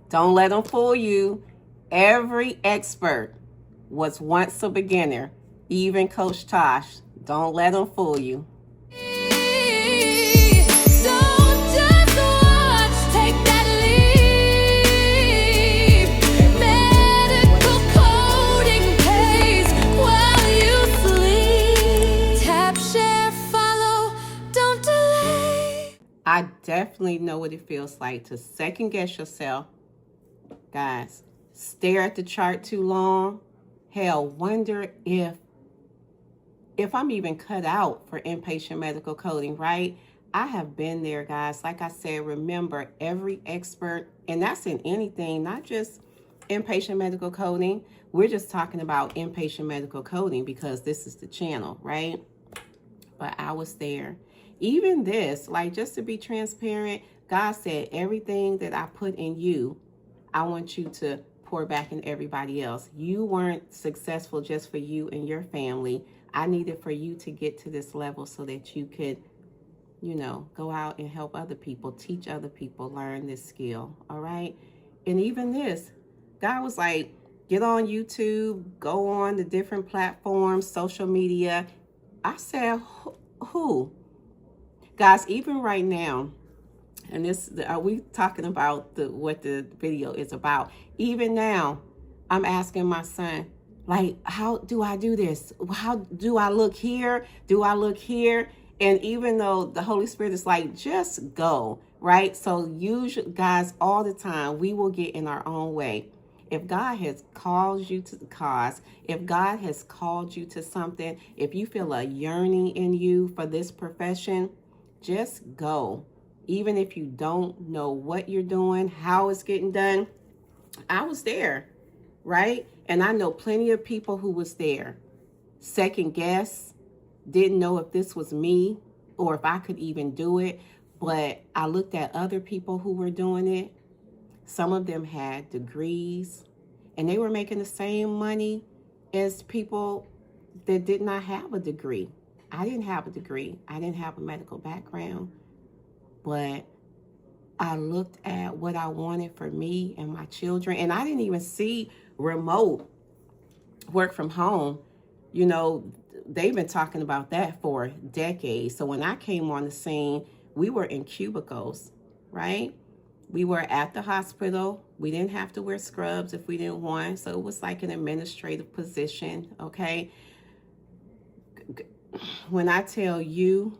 Don't let them fool you. Every expert was once a beginner, even Coach Tosh. Don't let them fool you. I definitely know what it feels like to second guess yourself. Guys, stare at the chart too long. Hell, wonder if I'm even cut out for inpatient medical coding, right? I have been there, guys. Like I said, remember, every expert, and that's in anything, not just inpatient medical coding. We're just talking about inpatient medical coding because this is the channel, right? But I was there. Even this, like, just to be transparent, God said, everything that I put in you, I want you to pour back in everybody else. You weren't successful just for you and your family. I needed for you to get to this level so that you could, go out and help other people, teach other people, learn this skill. All right. And even this, God was like, get on YouTube, go on the different platforms, social media. I said, who? Guys, even right now, and this, are we talking about what the video is about? Even now, I'm asking my son, like, how do I do this? How do I look here? Do I look here? And even though the Holy Spirit is like, just go, right? So usually, guys, all the time, we will get in our own way. If God has called you to the cause, if God has called you to something, if you feel a yearning in you for this profession, just go. Even if you don't know what you're doing, how it's getting done. I was there, right? And I know plenty of people who was there. Second guess, didn't know if this was me or if I could even do it. But I looked at other people who were doing it. Some of them had degrees and they were making the same money as people that did not have a degree. I didn't have a degree. I didn't have a medical background. But I looked at what I wanted for me and my children. And I didn't even see remote work from home. They've been talking about that for decades. So when I came on the scene, we were in cubicles, right? We were at the hospital. We didn't have to wear scrubs if we didn't want. So it was like an administrative position, okay? When I tell you,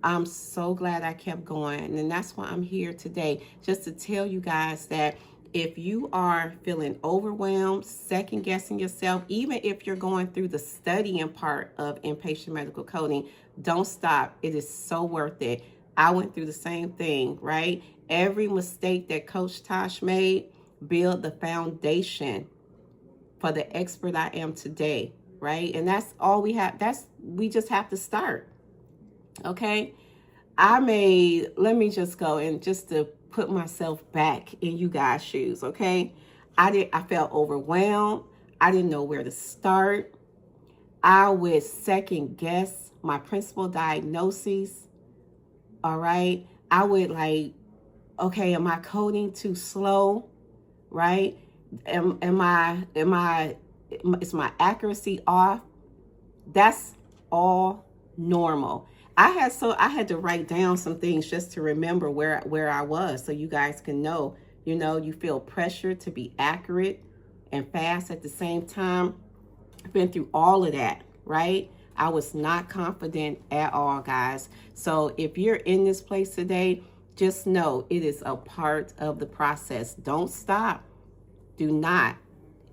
I'm so glad I kept going. And that's why I'm here today, just to tell you guys that if you are feeling overwhelmed, second guessing yourself, even if you're going through the studying part of inpatient medical coding, don't stop. It is so worth it. I went through the same thing, right? Every mistake that Coach Tosh made built the foundation for the expert I am today, right? And that's all we have. We just have to start. Okay. Let me just go and just to put myself back in you guys' shoes. Okay. I felt overwhelmed. I didn't know where to start. I would second guess my principal diagnoses. All right. I would like, okay, am I coding too slow? Right? Is my accuracy off? That's all normal. I had to write down some things just to remember where I was, so you guys can know. You feel pressure to be accurate and fast at the same time. I've been through all of that, right? I was not confident at all, guys. So if you're in this place today, just know it is a part of the process. Don't stop. Do not.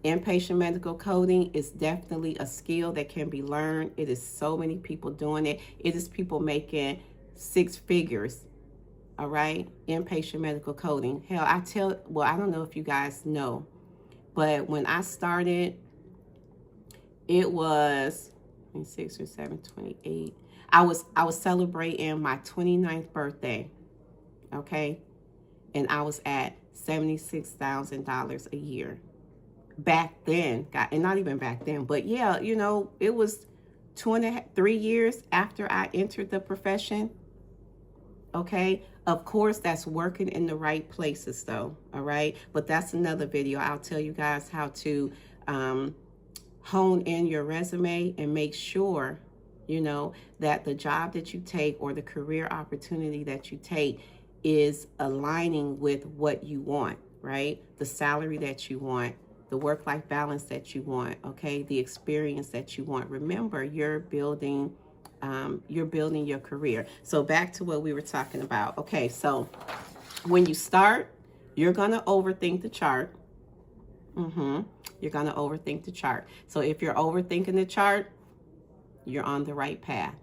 Inpatient medical coding is definitely a skill that can be learned. It is so many people doing it. It is people making six figures. All right. Inpatient medical coding. Hell, I don't know if you guys know, but when I started, it was 6 or 7, 28. I was celebrating my 29th birthday. Okay. And I was at $76,000 a year. Back then, and not even back then, but yeah, it was 2.5, 3 years after I entered the profession. Okay. Of course, that's working in the right places though, all right? But that's another video. I'll tell you guys how to hone in your resume and make sure, you know, that the job that you take or the career opportunity that you take is aligning with what you want, right? The salary that you want, the work-life balance that you want, okay? The experience that you want. Remember, you're building your career. So back to what we were talking about. Okay, so when you start, you're gonna overthink the chart. You're gonna overthink the chart. So if you're overthinking the chart, you're on the right path.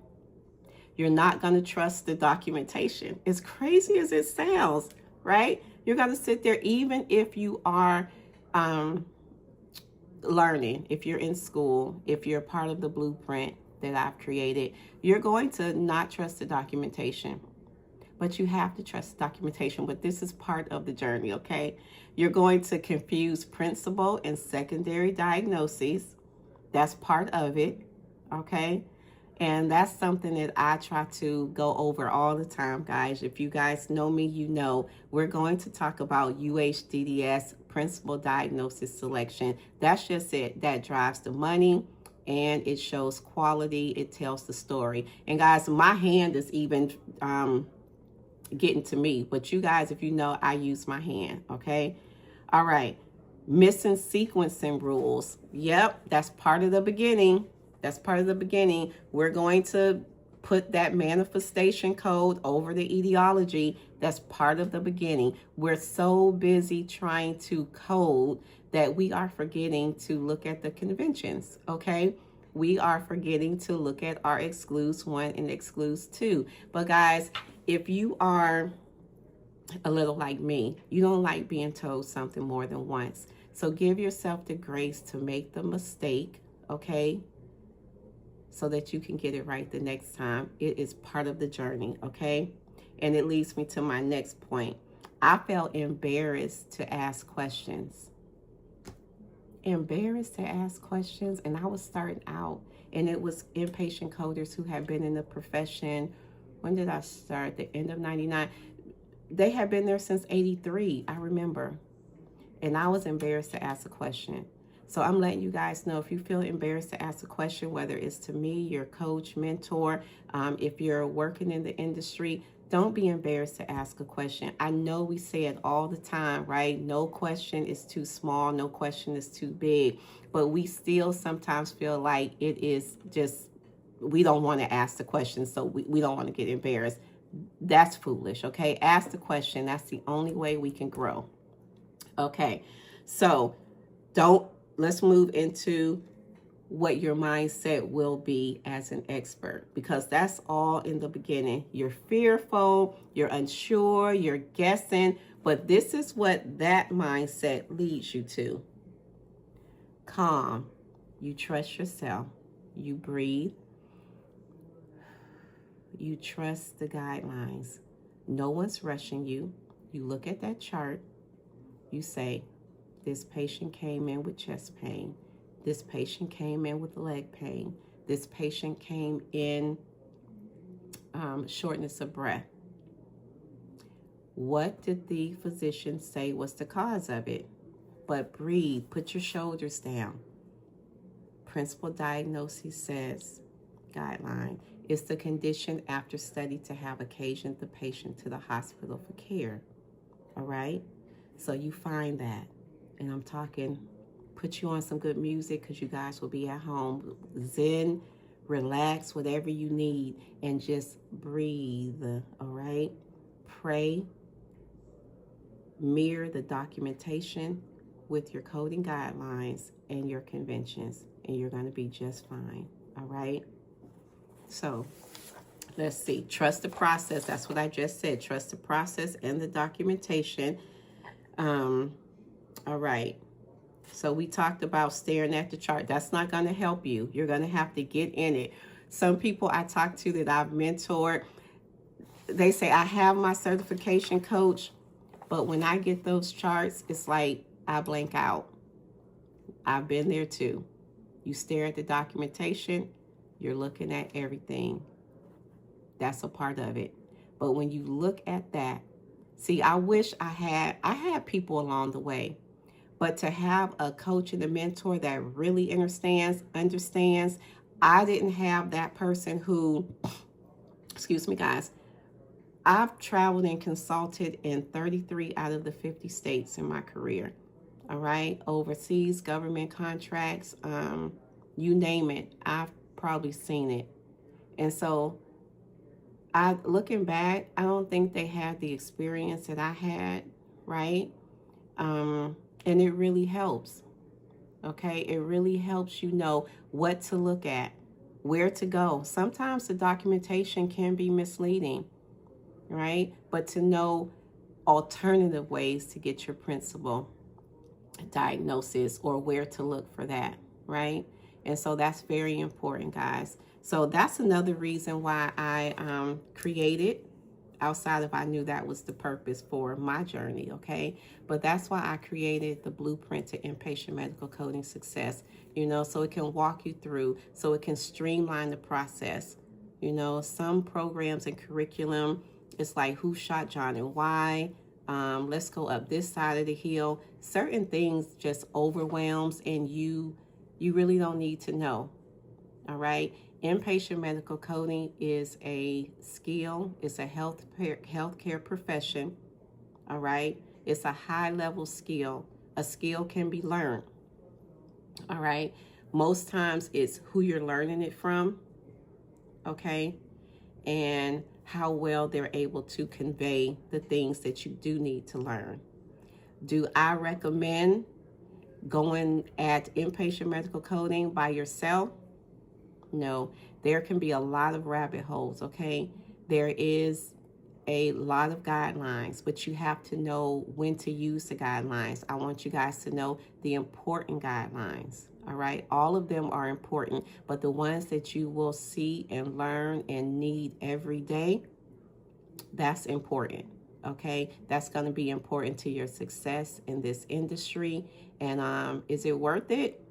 You're not gonna trust the documentation. As crazy as it sounds, right? You're gonna sit there, even if you are learning, if you're in school, if you're part of the blueprint that I've created, you're going to not trust the documentation. But you have to trust the documentation. But this is part of the journey, okay? You're going to confuse principal and secondary diagnoses. That's part of it, okay? And that's something that I try to go over all the time, guys. If you guys know me, you know we're going to talk about UHDDS, principal diagnosis selection. That's just it. That drives the money and it shows quality. It tells the story. And guys, my hand is even getting to me. But you guys, if you know, I use my hand, okay? All right. Missing sequencing rules. Yep, that's part of the beginning. That's part of the beginning. We're going to put that manifestation code over the etiology. That's part of the beginning. We're so busy trying to code that we are forgetting to look at the conventions, okay? We are forgetting to look at our excludes 1 and excludes 2. But guys, if you are a little like me, you don't like being told something more than once. So give yourself the grace to make the mistake, okay? So that you can get it right the next time. It is part of the journey, okay? And it leads me to my next point. I felt embarrassed to ask questions. Embarrassed to ask questions, and I was starting out, and it was inpatient coders who had been in the profession. When did I start? The end of 99. They had been there since 83, I remember. And I was embarrassed to ask a question. So I'm letting you guys know, if you feel embarrassed to ask a question, whether it's to me, your coach, mentor, if you're working in the industry, don't be embarrassed to ask a question. I know we say it all the time, right? No question is too small. No question is too big. But we still sometimes feel like it is just, we don't want to ask the question, so we don't want to get embarrassed. That's foolish, okay? Ask the question. That's the only way we can grow. Okay, so let's move into what your mindset will be as an expert, because that's all in the beginning. You're fearful, you're unsure, you're guessing, but this is what that mindset leads you to. Calm. You trust yourself. You breathe. You trust the guidelines. No one's rushing you. You look at that chart. You say, this patient came in with chest pain. This patient came in with leg pain. This patient came in shortness of breath. What did the physician say was the cause of it? But breathe, put your shoulders down. Principal diagnosis says, guideline, is the condition after study to have occasioned the patient to the hospital for care. All right? So you find that. And I'm talking, put you on some good music, because you guys will be at home. Zen, relax, whatever you need, and just breathe, all right? Pray. Mirror the documentation with your coding guidelines and your conventions, and you're going to be just fine, all right? So let's see. Trust the process. That's what I just said. Trust the process and the documentation. All right. So we talked about staring at the chart. That's not going to help you. You're going to have to get in it. Some people I talk to that I've mentored, they say, I have my certification, coach, but when I get those charts, it's like I blank out. I've been there too. You stare at the documentation, you're looking at everything. That's a part of it. But when you look at that, see, I wish I had people along the way, but to have a coach and a mentor that really understands, I didn't have that person who, excuse me, guys, I've traveled and consulted in 33 out of the 50 states in my career. All right, overseas government contracts, you name it, I've probably seen it. And so looking back, I don't think they had the experience that I had, right? And it really helps. Okay, it really helps you know what to look at, where to go. Sometimes the documentation can be misleading, right? But to know alternative ways to get your principal diagnosis or where to look for that, right? And so that's very important, guys. So that's another reason why I created, outside of I knew that was the purpose for my journey, okay? But that's why I created the blueprint to inpatient medical coding success, you know, so it can walk you through, so it can streamline the process. You know, some programs and curriculum, it's like who shot John and why. Let's go up this side of the hill. Certain things just overwhelms, and you really don't need to know. All right. Inpatient medical coding is a skill. It's a healthcare profession. All right. It's a high level skill. A skill can be learned. All right. Most times it's who you're learning it from. Okay. And how well they're able to convey the things that you do need to learn. Do I recommend going at inpatient medical coding by yourself? No, there can be a lot of rabbit holes, okay? There is a lot of guidelines, but you have to know when to use the guidelines. I want you guys to know the important guidelines, all right? All of them are important, but the ones that you will see and learn and need every day, that's important, okay? That's going to be important to your success in this industry. And is it worth it?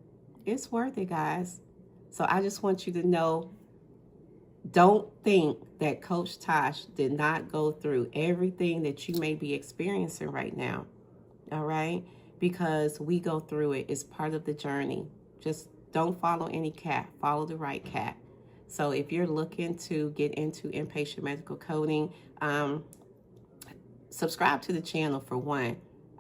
It's worth it, guys. So I just want you to know, don't think that Coach Tosh did not go through everything that you may be experiencing right now, all right? Because we go through it. It's part of the journey. Just don't follow any cat. Follow the right cat. So if you're looking to get into inpatient medical coding, subscribe to the channel for one.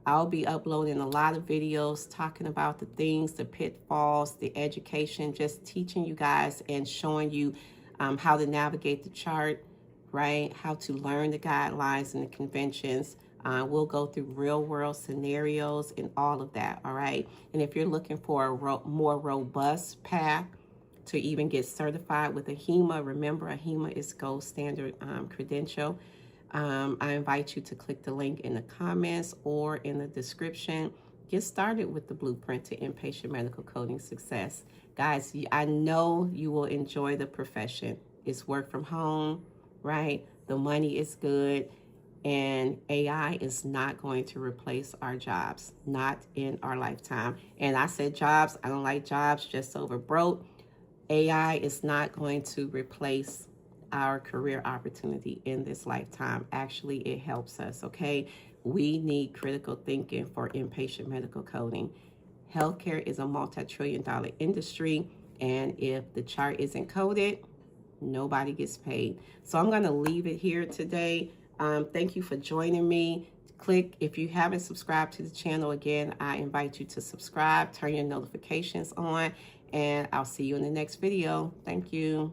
I'll be uploading a lot of videos talking about the things, the pitfalls, the education, just teaching you guys and showing you how to navigate the chart, right? How to learn the guidelines and the conventions. We'll go through real world scenarios and all of that, all right? And if you're looking for a more robust path to even get certified with a HEMA, remember a HEMA is gold standard credential. I invite you to click the link in the comments or in the description. Get started with the blueprint to inpatient medical coding success. Guys, I know you will enjoy the profession. It's work from home, right? The money is good, and AI is not going to replace our jobs, not in our lifetime. And I said jobs, I don't like jobs just over broke. AI is not going to replace our career opportunity in this lifetime. Actually, it helps us, okay? We need critical thinking for inpatient medical coding. Healthcare is a multi-trillion-dollar industry, and if the chart isn't coded, nobody gets paid. So I'm going to leave it here today. Thank you for joining me. If you haven't subscribed to the channel, again, I invite you to subscribe, turn your notifications on, and I'll see you in the next video. Thank you.